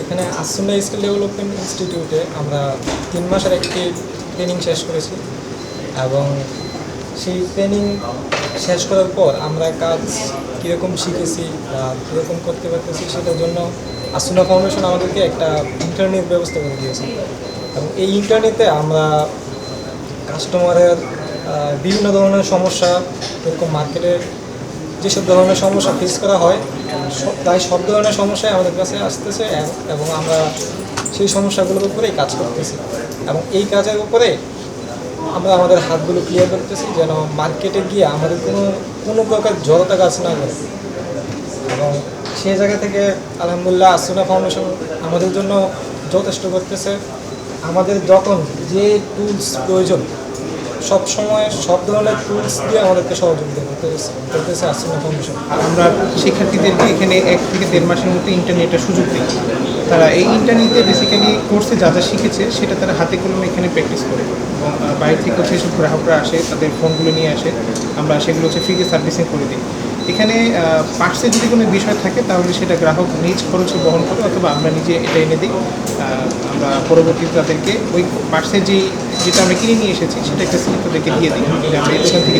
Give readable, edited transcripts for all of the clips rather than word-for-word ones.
এখানে As-Sunnah skill development ইনস্টিটিউটে আমরা 3 মাসের একটি ট্রেনিং শেষ করেছি এবং সেই ট্রেনিং শেষ করার পর আমরা কাজ কীরকম শিখেছি বা কীরকম করতে পারতেছি সেটার জন্য আসুন্না ফাউন্ডেশন আমাদেরকে একটা ইন্টারনেট ব্যবস্থা করে দিয়েছে এবং এই ইন্টারনেটে আমরা কাস্টমারের বিভিন্ন ধরনের সমস্যা এরকম মার্কেটের যেসব ধরনের সমস্যা ফেস করা হয় প্রায় সব ধরনের সমস্যাই আমাদের কাছে আসতেছে এবং আমরা সেই সমস্যাগুলোর উপরেই কাজ করতেছি এবং এই কাজের উপরে আমরা আমাদের হাতগুলো ক্লিয়ার করতেছি যেন মার্কেটে গিয়ে আমাদের কোনো প্রকার জড়তা কাজ না করে এবং সেই জায়গা থেকে আলহামদুলিল্লাহ আসুনা ফাউন্ডেশন আমাদের জন্য যথেষ্ট করতেছে। আমাদের যখন যে টুলস প্রয়োজন সব সময় সব ধরনের টুলস দিয়ে আমাদেরকে সহযোগিতা করতেছে আসুনা ফাউন্ডেশন। আর আমরা শিক্ষার্থীদেরকে এখানে 1 থেকে 1.5 মাসের মধ্যে ইন্টারনেটের সুযোগ দিই। তারা এই ইন্টারনেটে বেসিক্যালি কোর্সে যা যা শিখেছে সেটা তারা হাতে কলমে এখানে প্র্যাকটিস করে এবং বাইরে থেকে হচ্ছে যেসব গ্রাহকরা আসে তাদের ফোনগুলো নিয়ে আসে, আমরা সেগুলো হচ্ছে ফ্রিতে সার্ভিসিং করে দিই। এখানে পার্টসে যদি কোনো বিষয় থাকে তাহলে সেটা গ্রাহক নিজ খরচে বহন করে অথবা আমরা নিজে এটা এনে দিই। আমরা পরবর্তীতে তাদেরকে ওই পার্টসের যেটা আমরা কিনে নিয়ে এসেছি সেটা একটা স্লিপ তাদেরকে দিয়ে দিই যে আমরা এখান থেকে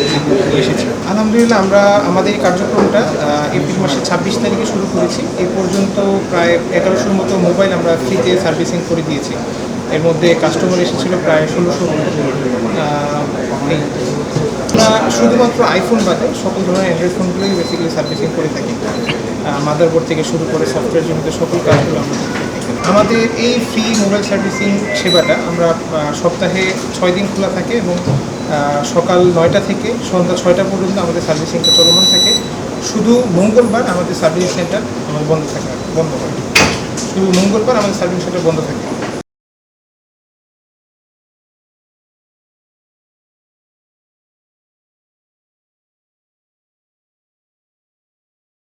নিয়ে এসেছি। আলহামদুলিল্লাহ আমরা আমাদের এই কার্যক্রমটা এপ্রিল মাসের 26 তারিখে শুরু করেছি। এই পর্যন্ত প্রায় 1100-র মতো মোবাইল আমরা ফ্রিতে সার্ভিসিং করে দিয়েছি। এর মধ্যে কাস্টমার এসেছিল প্রায় 1600 মতো। আমরা শুধুমাত্র আইফোন বাদে সকল ধরনের অ্যান্ড্রয়েড ফোনগুলোই বেসিক্যালি সার্ভিসিং করে থাকি। মাদারবোর্ড থেকে শুরু করে সফটওয়্যার জনিত সকল কাজগুলো আমরা করে থাকি। আমাদের এই ফ্রি মোবাইল সার্ভিসিং সেবাটা আমরা সপ্তাহে 6 দিন খোলা থাকে এবং সকাল 9টা থেকে সন্ধ্যা 6টা পর্যন্ত আমাদের সার্ভিসিংটা চলমান থাকে। শুধু মঙ্গলবার আমাদের সার্ভিস সেন্টার বন্ধ হয়। শুধু মঙ্গলবার আমাদের সার্ভিস সেন্টার বন্ধ থাকে।